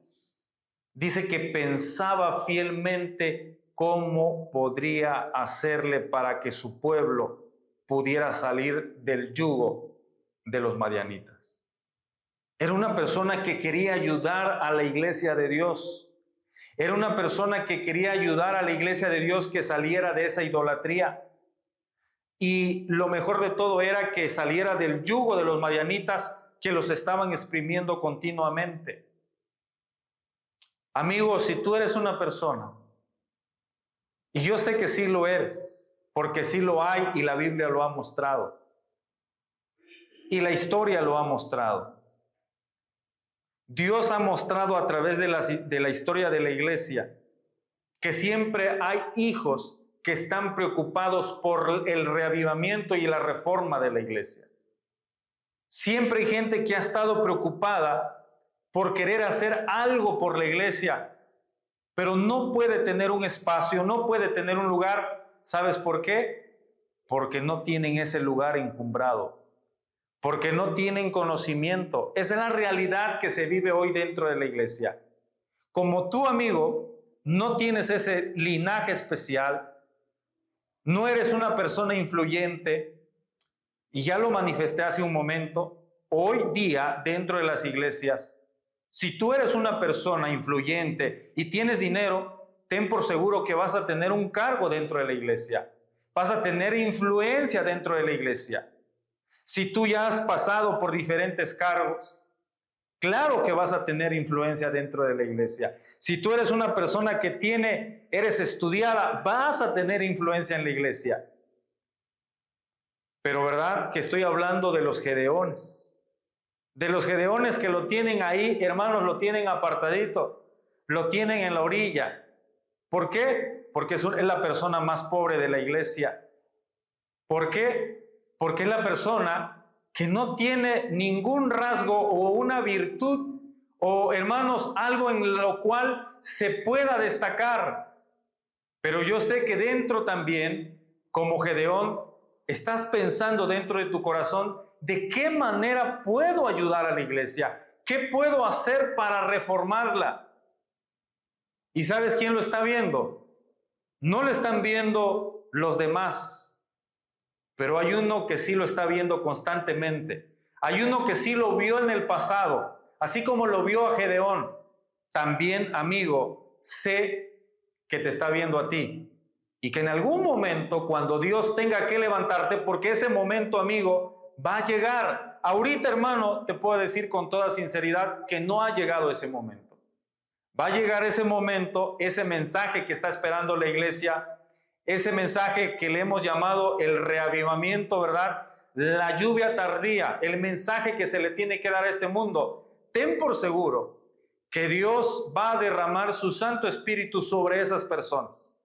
dice que pensaba fielmente cómo podría hacerle para que su pueblo pudiera salir del yugo de los madianitas. Era una persona que quería ayudar a la iglesia de Dios. Era una persona que quería ayudar a la iglesia de Dios que saliera de esa idolatría. Y lo mejor de todo era que saliera del yugo de los madianitas que los estaban exprimiendo continuamente. Amigos, si tú eres una persona, y yo sé que sí lo eres, porque sí lo hay y la Biblia lo ha mostrado, y la historia lo ha mostrado. Dios ha mostrado a través de la historia de la iglesia que siempre hay hijos que están preocupados por el reavivamiento y la reforma de la iglesia. Siempre hay gente que ha estado preocupada por querer hacer algo por la iglesia, pero no puede tener un espacio, no puede tener un lugar. ¿Sabes por qué? Porque no tienen ese lugar encumbrado, porque no tienen conocimiento. Esa es la realidad que se vive hoy dentro de la iglesia. Como tú, amigo, no tienes ese linaje especial, no eres una persona influyente, y ya lo manifesté hace un momento, hoy día dentro de las iglesias, si tú eres una persona influyente y tienes dinero, ten por seguro que vas a tener un cargo dentro de la iglesia, vas a tener influencia dentro de la iglesia. Si tú ya has pasado por diferentes cargos, claro que vas a tener influencia dentro de la iglesia. Si tú eres una persona que eres estudiada, vas a tener influencia en la iglesia. Pero ¿verdad que estoy hablando de los gedeones? De los gedeones que lo tienen ahí, hermanos, lo tienen apartadito, lo tienen en la orilla. ¿Por qué? Porque es la persona más pobre de la iglesia. ¿Por qué? Porque es la persona que no tiene ningún rasgo o una virtud o, hermanos, algo en lo cual se pueda destacar. Pero yo sé que dentro también, como Gedeón, estás pensando dentro de tu corazón, ¿de qué manera puedo ayudar a la iglesia? ¿Qué puedo hacer para reformarla? ¿Y sabes quién lo está viendo? no lo están viendo los demás, pero hay uno que sí lo está viendo constantemente. Hay uno que sí lo vio en el pasado, así como lo vio a Gedeón. También, amigo, sé que te está viendo a ti y que en algún momento, cuando Dios tenga que levantarte, porque ese momento, amigo, va a llegar. Ahorita, hermano, te puedo decir con toda sinceridad que no ha llegado ese momento. Va a llegar ese momento, ese mensaje que está esperando la iglesia, ese mensaje que le hemos llamado el reavivamiento, ¿verdad? La lluvia tardía, el mensaje que se le tiene que dar a este mundo. Ten por seguro que Dios va a derramar su Santo Espíritu sobre esas personas.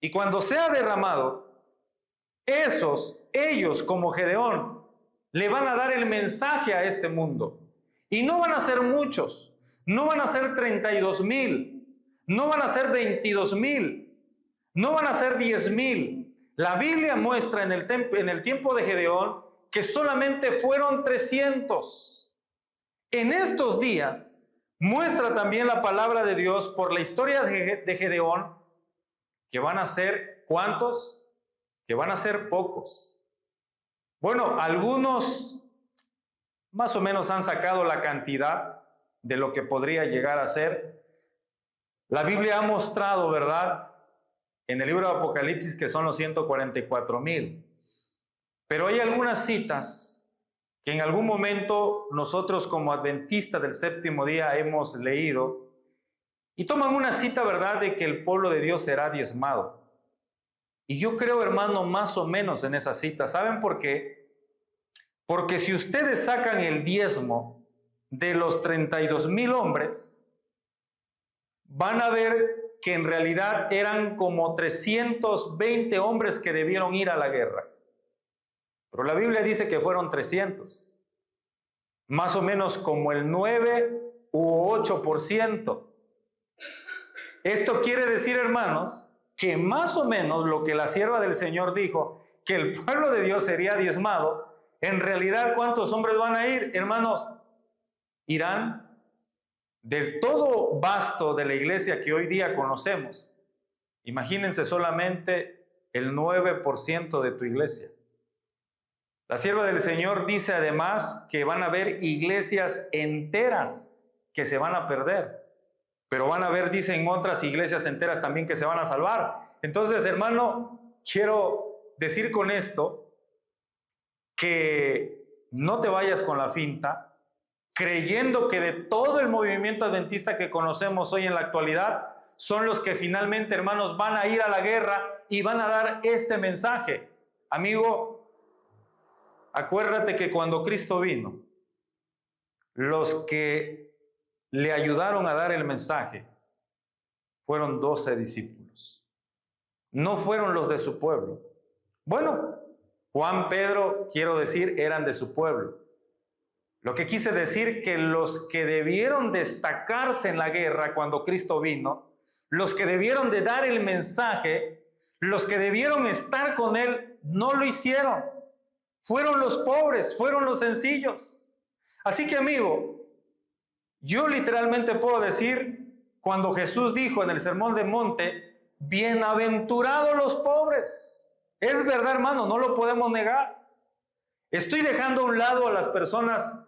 Y cuando sea derramado, ellos como Gedeón, le van a dar el mensaje a este mundo. Y no van a ser muchos, no van a ser 32,000, no van a ser 22,000, no van a ser 10,000. La Biblia muestra en el tiempo de Gedeón que solamente fueron 300. En estos días muestra también la palabra de Dios por la historia de Gedeón que van a ser, ¿cuántos? Que van a ser pocos. Bueno, algunos más o menos han sacado la cantidad de lo que podría llegar a ser. La Biblia ha mostrado, ¿verdad?, en el libro de Apocalipsis que son los 144,000. Pero hay algunas citas que en algún momento nosotros como adventistas del séptimo día hemos leído y toman una cita, ¿verdad?, de que el pueblo de Dios será diezmado. Y yo creo, hermano, más o menos en esa cita. ¿Saben por qué? Porque si ustedes sacan el diezmo de los 32,000 hombres, van a ver que en realidad eran como 320 hombres que debieron ir a la guerra. Pero la Biblia dice que fueron 300. Más o menos como el 9 u 8%. Esto quiere decir, hermanos, que más o menos lo que la sierva del Señor dijo, que el pueblo de Dios sería diezmado, en realidad, ¿cuántos hombres van a ir, hermanos? Irán del todo vasto de la iglesia que hoy día conocemos. Imagínense solamente el 9% de tu iglesia. La sierva del Señor dice además que van a haber iglesias enteras que se van a perder. Pero van a haber, dicen, otras iglesias enteras también que se van a salvar. Entonces, hermano, quiero decir con esto que no te vayas con la finta, creyendo que de todo el movimiento adventista que conocemos hoy en la actualidad, son los que finalmente, hermanos, van a ir a la guerra y van a dar este mensaje. Amigo, acuérdate que cuando Cristo vino, los que le ayudaron a dar el mensaje fueron 12 discípulos. No fueron los de su pueblo. Bueno, Juan, Pedro, quiero decir, eran de su pueblo. Lo que quise decir que los que debieron destacarse en la guerra cuando Cristo vino, los que debieron de dar el mensaje, los que debieron estar con él, no lo hicieron. Fueron los pobres, fueron los sencillos. Así que, amigo, yo literalmente puedo decir, cuando Jesús dijo en el Sermón del Monte, bienaventurados los pobres. Es verdad, hermano, no lo podemos negar. Estoy dejando a un lado a las personas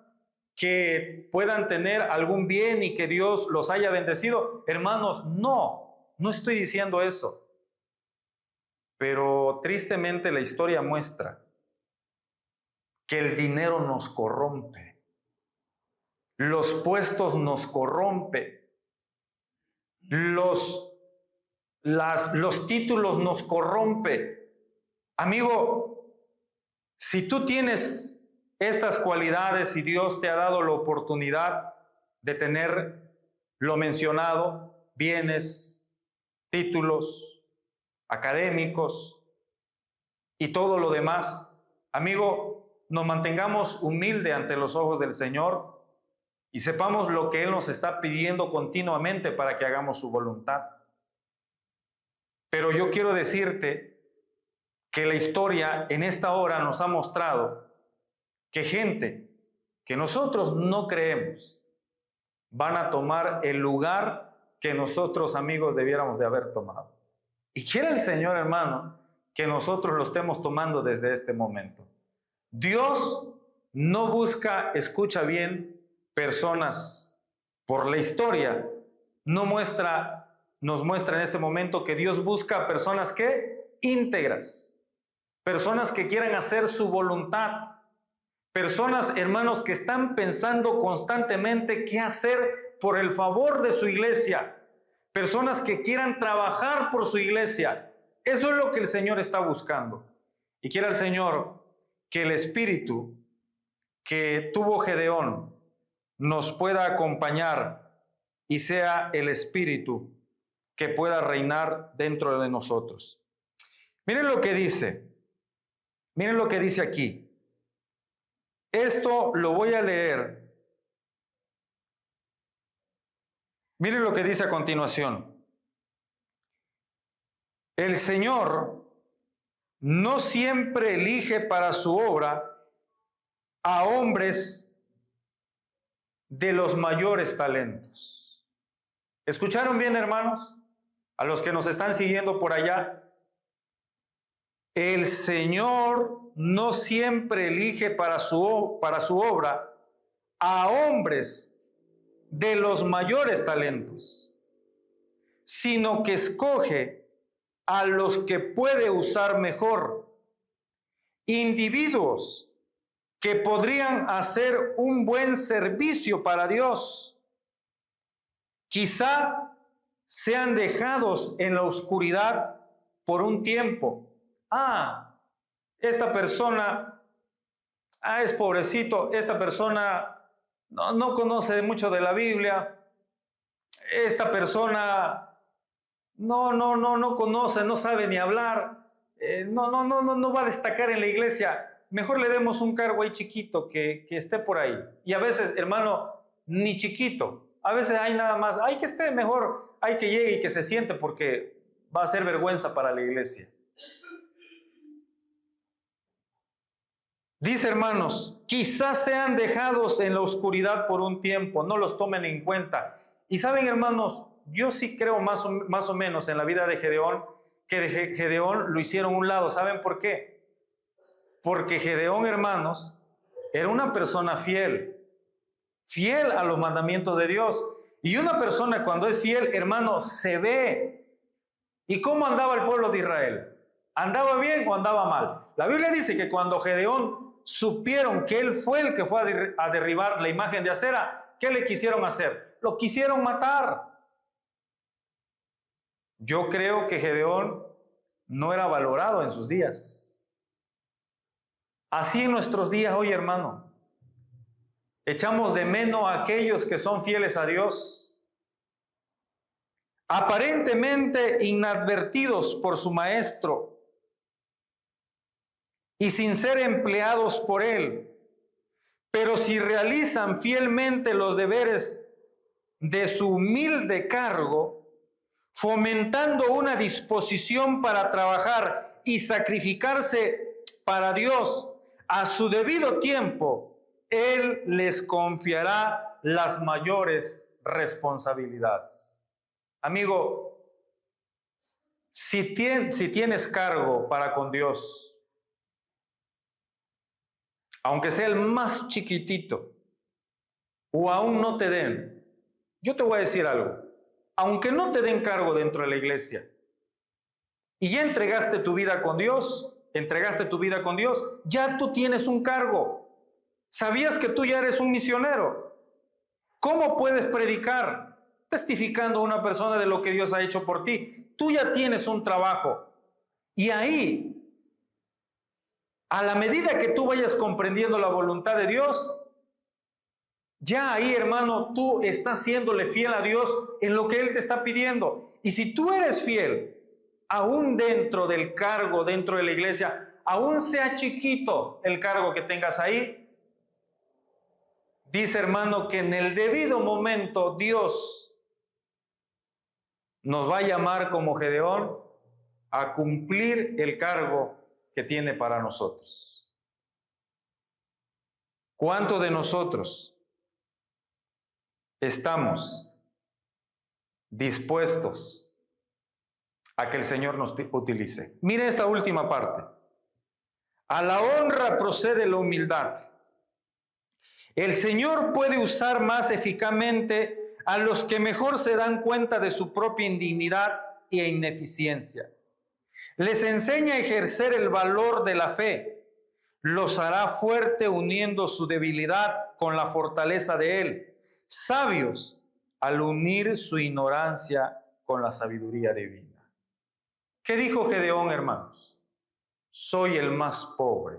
que puedan tener algún bien y que Dios los haya bendecido. Hermanos, no estoy diciendo eso. Pero tristemente la historia muestra que el dinero nos corrompe. Los puestos nos corrompen. Los títulos nos corrompen. Amigo, si tú tienes estas cualidades y Dios te ha dado la oportunidad de tener lo mencionado, bienes, títulos académicos y todo lo demás, amigo, nos mantengamos humildes ante los ojos del Señor y sepamos lo que Él nos está pidiendo continuamente para que hagamos su voluntad. Pero yo quiero decirte que la historia en esta hora nos ha mostrado que gente que nosotros no creemos van a tomar el lugar que nosotros, amigos, debiéramos de haber tomado. Y quiere el Señor, hermano, que nosotros lo estemos tomando desde este momento. Dios no busca, escucha bien, personas. Por la historia nos muestra en este momento que Dios busca personas que íntegras, personas que quieran hacer su voluntad, personas, hermanos, que están pensando constantemente qué hacer por el favor de su iglesia, personas que quieran trabajar por su iglesia. Eso es lo que el Señor está buscando. Y quiere el Señor que el espíritu que tuvo Gedeón nos pueda acompañar y sea el espíritu que pueda reinar dentro de nosotros. Miren lo que dice aquí. Esto lo voy a leer. Miren lo que dice a continuación. El Señor no siempre elige para su obra a hombres de los mayores talentos. ¿Escucharon bien, hermanos? A los que nos están siguiendo por allá. El Señor no siempre elige para su obra a hombres de los mayores talentos, sino que escoge a los que puede usar mejor, individuos que podrían hacer un buen servicio para Dios. Quizá sean dejados en la oscuridad por un tiempo. Esta persona, es pobrecito, esta persona no conoce mucho de la Biblia, esta persona no conoce, no sabe ni hablar, no va a destacar en la iglesia. Mejor le demos un cargo ahí chiquito que esté por ahí. Y a veces, hermano, ni chiquito. A veces hay nada más, hay que esté mejor, hay que llegue y que se siente porque va a ser vergüenza para la iglesia. Dice, hermanos, quizás sean dejados en la oscuridad por un tiempo, no los tomen en cuenta. Y saben, hermanos, yo sí creo más o menos en la vida de Gedeón, que de Gedeón lo hicieron a un lado. ¿Saben por qué? Porque Gedeón, hermanos, era una persona fiel a los mandamientos de Dios. Y una persona cuando es fiel, hermano, se ve. ¿Y cómo andaba el pueblo de Israel? ¿Andaba bien o andaba mal? La Biblia dice que cuando Gedeón supieron que él fue el que fue a derribar la imagen de acera, ¿qué le quisieron hacer? Lo quisieron matar. Yo creo que Gedeón no era valorado en sus días. Así en nuestros días hoy, hermano, echamos de menos a aquellos que son fieles a Dios, aparentemente inadvertidos por su maestro y sin ser empleados por él, pero si realizan fielmente los deberes de su humilde cargo, fomentando una disposición para trabajar y sacrificarse para Dios a su debido tiempo, Él les confiará las mayores responsabilidades. Amigo, si tienes cargo para con Dios, aunque sea el más chiquitito, o aún no te den, yo te voy a decir algo. Aunque no te den cargo dentro de la iglesia y ya entregaste tu vida con Dios, ya tú tienes un cargo. ¿Sabías que tú ya eres un misionero? ¿Cómo puedes predicar? Testificando a una persona de lo que Dios ha hecho por ti. Tú ya tienes un trabajo. Y ahí, a la medida que tú vayas comprendiendo la voluntad de Dios, ya ahí, hermano, tú estás siéndole fiel a Dios en lo que Él te está pidiendo. Y si tú eres fiel, aún dentro del cargo, dentro de la iglesia, aún sea chiquito el cargo que tengas ahí, dice, hermano, que en el debido momento Dios nos va a llamar como Gedeón a cumplir el cargo que tiene para nosotros. ¿Cuántos de nosotros estamos dispuestos a que el Señor nos utilice. Mire esta última parte. A la honra procede la humildad. El Señor puede usar más eficazmente a los que mejor se dan cuenta de su propia indignidad e ineficiencia. Les enseña a ejercer el valor de la fe. Los hará fuerte uniendo su debilidad con la fortaleza de Él. Sabios al unir su ignorancia con la sabiduría divina. ¿Qué dijo Gedeón, hermanos? Soy el más pobre.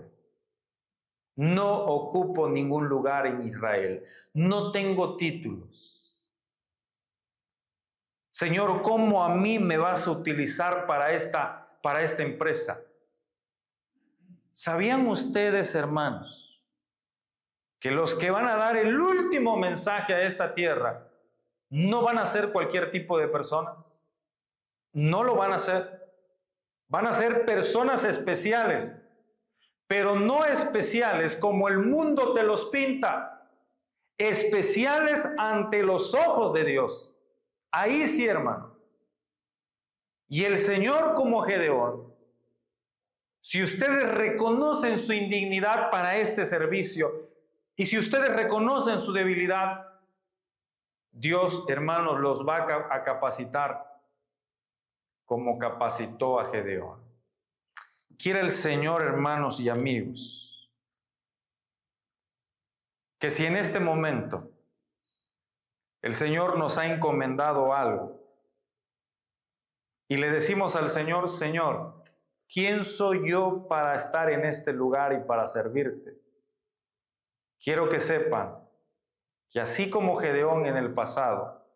No ocupo ningún lugar en Israel. No tengo títulos. Señor, ¿cómo a mí me vas a utilizar para esta empresa? ¿Sabían ustedes, hermanos, que los que van a dar el último mensaje a esta tierra no van a ser cualquier tipo de personas? No lo van a hacer. Van a ser personas especiales, pero no especiales como el mundo te los pinta. Especiales ante los ojos de Dios. Ahí sí, hermano. Y el Señor, como Gedeón, si ustedes reconocen su indignidad para este servicio y si ustedes reconocen su debilidad, Dios, hermanos, los va a capacitar como capacitó a Gedeón. Quiere el Señor, hermanos y amigos, que si en este momento el Señor nos ha encomendado algo y le decimos al Señor, Señor, ¿quién soy yo para estar en este lugar y para servirte? Quiero que sepan que así como Gedeón en el pasado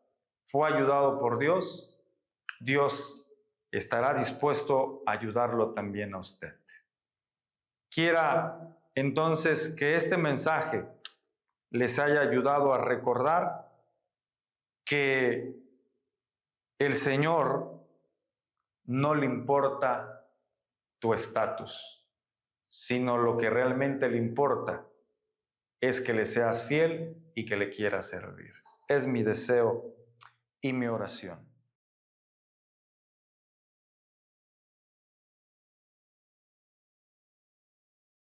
fue ayudado por Dios, Dios estará dispuesto a ayudarlo también a usted. Quiera entonces que este mensaje les haya ayudado a recordar que el Señor no le importa tu estatus, sino lo que realmente le importa es que le seas fiel y que le quieras servir. Es mi deseo y mi oración.